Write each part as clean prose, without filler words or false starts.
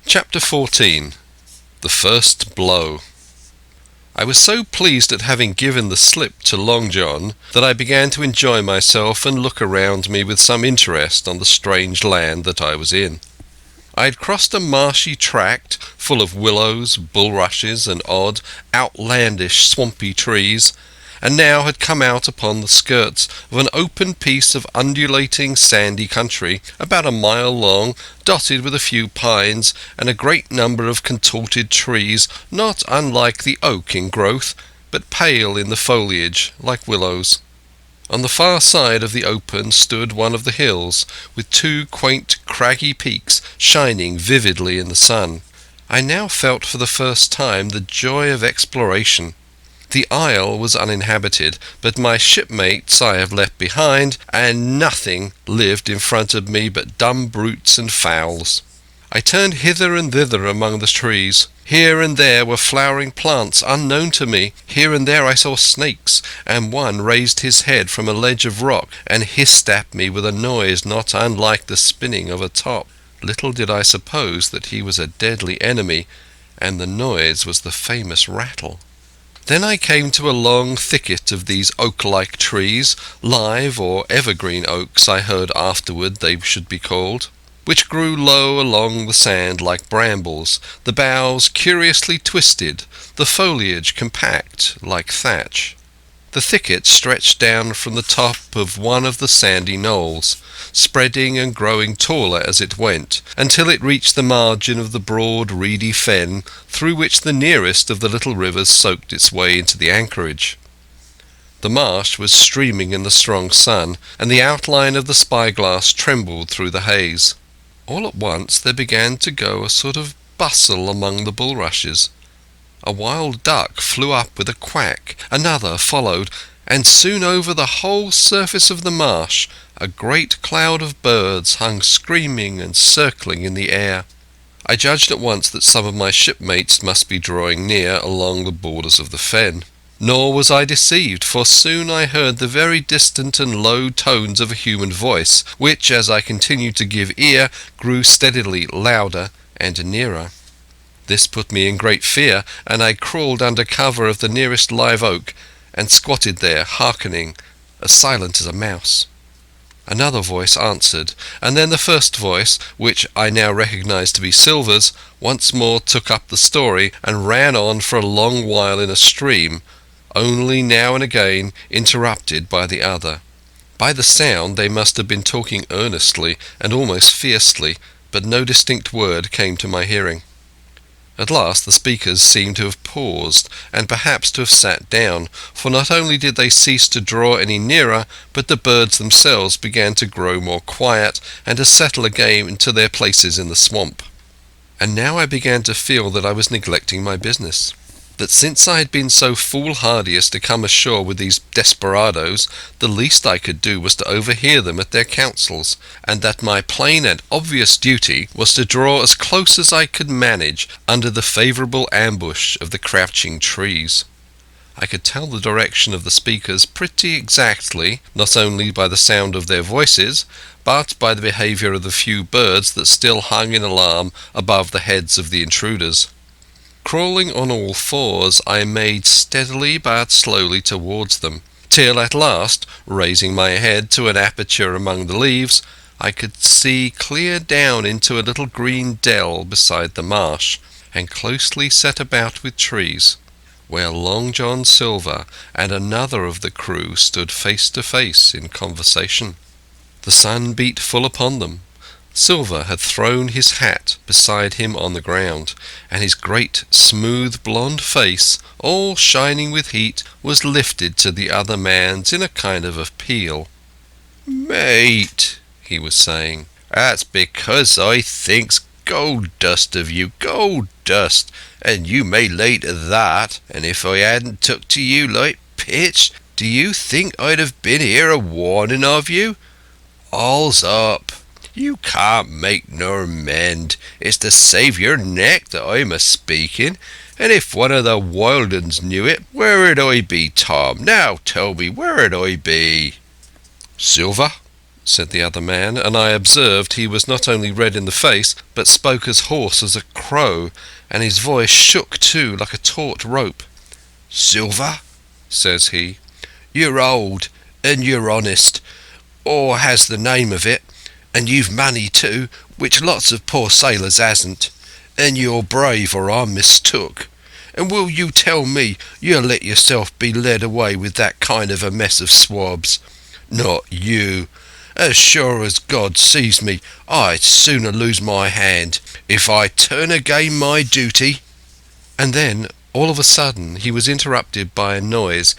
Chapter 14. The First Blow. I was so pleased at having given the slip to Long John that I began to enjoy myself and look around me with some interest on the strange land that I was in. I had crossed a marshy tract full of willows, bulrushes and odd, outlandish, swampy trees, and now had come out upon the skirts of an open piece of undulating sandy country about a mile long, dotted with a few pines and a great number of contorted trees not unlike the oak in growth, but pale in the foliage like willows. On the far side of the open stood one of the hills, with two quaint craggy peaks shining vividly in the sun. I now felt for the first time the joy of exploration. The isle was uninhabited, but my shipmates I have left behind, and nothing lived in front of me but dumb brutes and fowls. I turned hither and thither among the trees. Here and there were flowering plants unknown to me. Here and there I saw snakes, and one raised his head from a ledge of rock and hissed at me with a noise not unlike the spinning of a top. Little did I suppose that he was a deadly enemy, and the noise was the famous rattle. Then I came to a long thicket of these oak-like trees, live or evergreen oaks I heard afterward they should be called, which grew low along the sand like brambles, the boughs curiously twisted, the foliage compact like thatch. The thicket stretched down from the top of one of the sandy knolls, spreading and growing taller as it went, until it reached the margin of the broad reedy fen through which the nearest of the little rivers soaked its way into the anchorage. The marsh was streaming in the strong sun, and the outline of the spyglass trembled through the haze. All at once there began to go a sort of bustle among the bulrushes. A wild duck flew up with a quack, another followed, and soon over the whole surface of the marsh a great cloud of birds hung screaming and circling in the air. I judged at once that some of my shipmates must be drawing near along the borders of the fen. Nor was I deceived, for soon I heard the very distant and low tones of a human voice, which, as I continued to give ear, grew steadily louder and nearer. This put me in great fear, and I crawled under cover of the nearest live oak, and squatted there, hearkening, as silent as a mouse. Another voice answered, and then the first voice, which I now recognized to be Silver's, once more took up the story, and ran on for a long while in a stream, only now and again interrupted by the other. By the sound they must have been talking earnestly and almost fiercely, but no distinct word came to my hearing. At last the speakers seemed to have paused, and perhaps to have sat down, for not only did they cease to draw any nearer, but the birds themselves began to grow more quiet, and to settle again into their places in the swamp. And now I began to feel that I was neglecting my business, that since I had been so foolhardy as to come ashore with these desperadoes, the least I could do was to overhear them at their councils, and that my plain and obvious duty was to draw as close as I could manage under the favourable ambush of the crouching trees. I could tell the direction of the speakers pretty exactly, not only by the sound of their voices, but by the behaviour of the few birds that still hung in alarm above the heads of the intruders. Crawling on all fours, I made steadily but slowly towards them, till at last, raising my head to an aperture among the leaves, I could see clear down into a little green dell beside the marsh, and closely set about with trees, where Long John Silver and another of the crew stood face to face in conversation. The sun beat full upon them. Silver had thrown his hat beside him on the ground, and his great smooth blonde face, all shining with heat, was lifted to the other man's in a kind of appeal. "Mate," he was saying, "that's because I thinks gold dust of you, gold dust, and you may lay to that, and if I hadn't took to you like pitch, do you think I'd have been here a warning of you? All's up. You can't make nor mend. It's to save your neck that I'm a-speaking, and if one of the wild uns knew it, where'd I be, Tom? Now tell me, where'd I be?" "Silver," said the other man, and I observed he was not only red in the face, but spoke as hoarse as a crow, and his voice shook too, like a taut rope. "Silver," says he, "you're old, and you're honest, or has the name of it, and you've money too, which lots of poor sailors hasn't, and you're brave or I'm mistook. And will you tell me you'll let yourself be led away with that kind of a mess of swabs? Not you. As sure as God sees me, I'd sooner lose my hand if I turn again my duty." And then, all of a sudden, he was interrupted by a noise.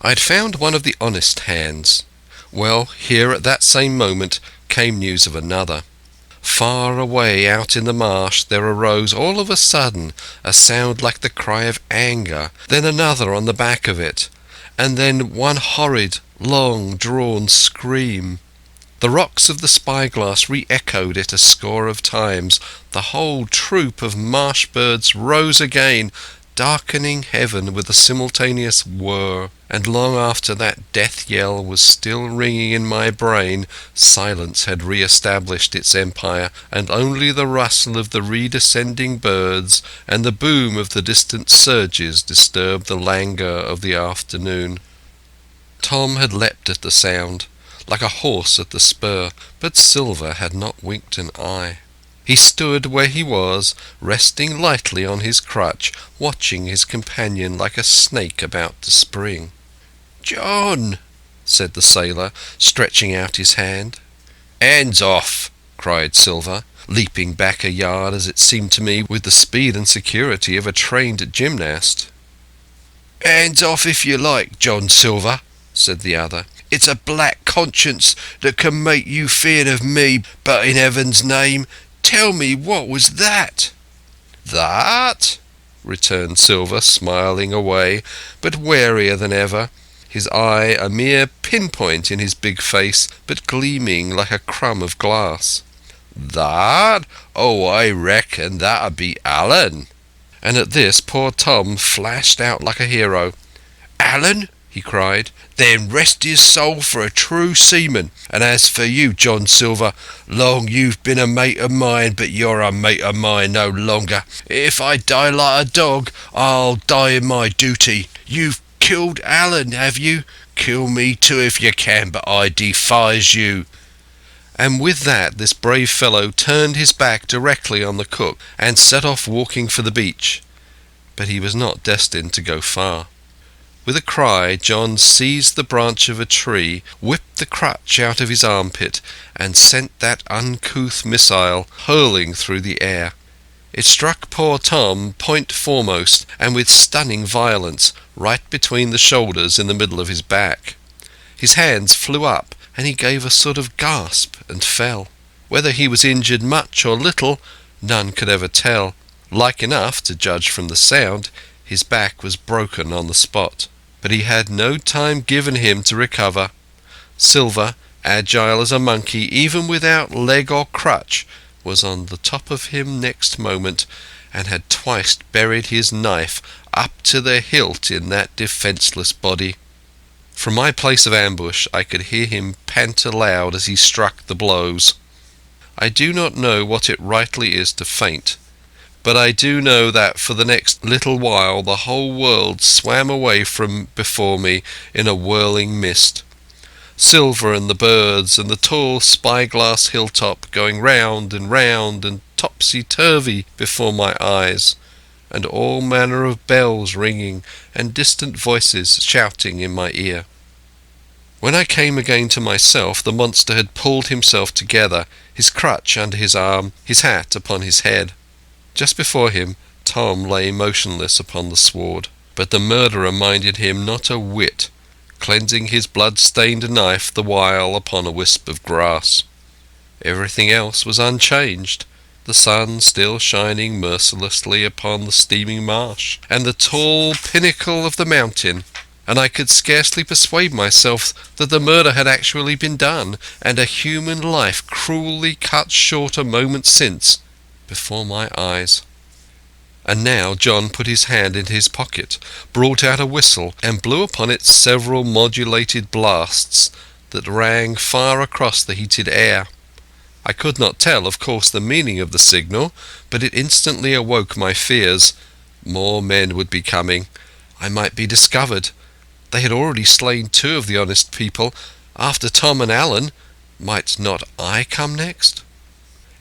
I had found one of the honest hands. Well, here at that same moment came news of another. Far away out in the marsh there arose all of a sudden a sound like the cry of anger, then another on the back of it, and then one horrid, long-drawn scream. The rocks of the spyglass re-echoed it a score of times. The whole troop of marsh birds rose again, darkening heaven with a simultaneous whir, and long after that death yell was still ringing in my brain, silence had re-established its empire, and only the rustle of the redescending birds and the boom of the distant surges disturbed the languor of the afternoon. Tom had leapt at the sound, like a horse at the spur, but Silver had not winked an eye. He stood where he was, resting lightly on his crutch, watching his companion like a snake about to spring. "John," said the sailor, stretching out his hand. "Hands off!" cried Silver, leaping back a yard, as it seemed to me, with the speed and security of a trained gymnast. "Hands off if you like, John Silver," said the other. "It's a black conscience that can make you feared of me, but in heaven's name, tell me what was that?" "That?" returned Silver, smiling away, but warier than ever, his eye a mere pinpoint in his big face, but gleaming like a crumb of glass. "That? Oh, I reckon that'll be Alan." And at this poor Tom flashed out like a hero. "Alan?" he cried. "Then rest his soul for a true seaman. And as for you, John Silver, long you've been a mate of mine, but you're a mate of mine no longer. If I die like a dog, I'll die in my duty. You've killed Alan, have you? Kill me too if you can, but I defies you." And with that this brave fellow turned his back directly on the cook and set off walking for the beach. But he was not destined to go far. With a cry, John seized the branch of a tree, whipped the crutch out of his armpit, and sent that uncouth missile hurling through the air. It struck poor Tom point foremost, and with stunning violence, right between the shoulders in the middle of his back. His hands flew up, and he gave a sort of gasp and fell. Whether he was injured much or little, none could ever tell. Like enough, to judge from the sound, his back was broken on the spot. But he had no time given him to recover. Silver, agile as a monkey, even without leg or crutch, was on the top of him next moment, and had twice buried his knife up to the hilt in that defenceless body. From my place of ambush I could hear him pant aloud as he struck the blows. I do not know what it rightly is to faint, but I do know that for the next little while the whole world swam away from before me in a whirling mist. Silver and the birds and the tall spyglass hilltop going round and topsy-turvy before my eyes, and all manner of bells ringing and distant voices shouting in my ear. When I came again to myself, the monster had pulled himself together, his crutch under his arm, his hat upon his head. Just before him, Tom lay motionless upon the sward, but the murderer minded him not a whit, cleansing his blood-stained knife the while upon a wisp of grass. Everything else was unchanged, the sun still shining mercilessly upon the steaming marsh, and the tall pinnacle of the mountain, and I could scarcely persuade myself that the murder had actually been done, and a human life cruelly cut short a moment since, before my eyes. And now John put his hand into his pocket, brought out a whistle, and blew upon it several modulated blasts that rang far across the heated air. I could not tell, of course, the meaning of the signal, but it instantly awoke my fears. More men would be coming. I might be discovered. They had already slain 2 of the honest people. After Tom and Alan, might not I come next?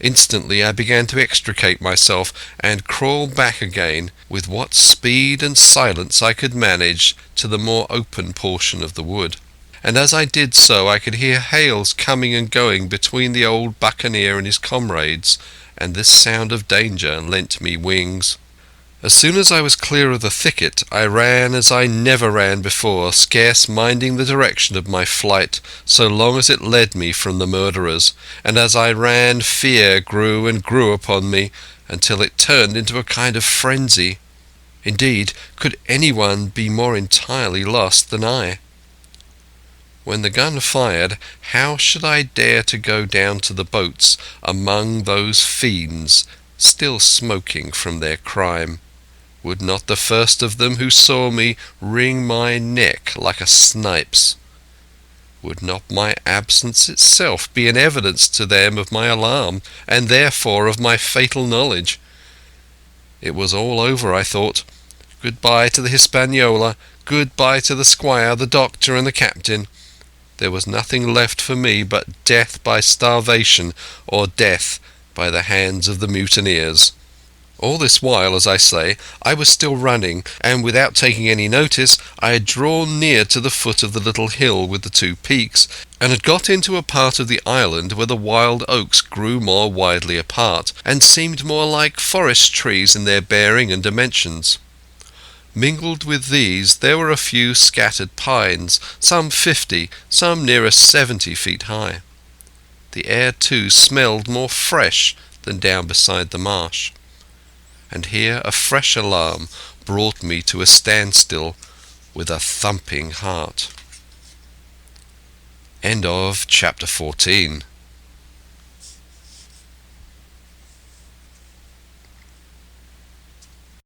Instantly I began to extricate myself and crawl back again, with what speed and silence I could manage, to the more open portion of the wood. And as I did so I could hear hails coming and going between the old buccaneer and his comrades, and this sound of danger lent me wings. As soon as I was clear of the thicket I ran as I never ran before, scarce minding the direction of my flight, so long as it led me from the murderers, and as I ran fear grew and grew upon me, until it turned into a kind of frenzy. Indeed, could anyone be more entirely lost than I? When the gun fired, how should I dare to go down to the boats among those fiends still smoking from their crime? Would not the first of them who saw me wring my neck like a snipe's? Would not my absence itself be an evidence to them of my alarm, and therefore of my fatal knowledge? It was all over, I thought. Goodbye to the Hispaniola, goodbye to the squire, the doctor, and the captain. There was nothing left for me but death by starvation, or death by the hands of the mutineers. All this while, as I say, I was still running, and without taking any notice I had drawn near to the foot of the little hill with the 2 peaks, and had got into a part of the island where the wild oaks grew more widely apart, and seemed more like forest trees in their bearing and dimensions. Mingled with these there were a few scattered pines, some 50, some nearer 70 feet high. The air too smelled more fresh than down beside the marsh. And here a fresh alarm brought me to a standstill with a thumping heart. End of chapter 14.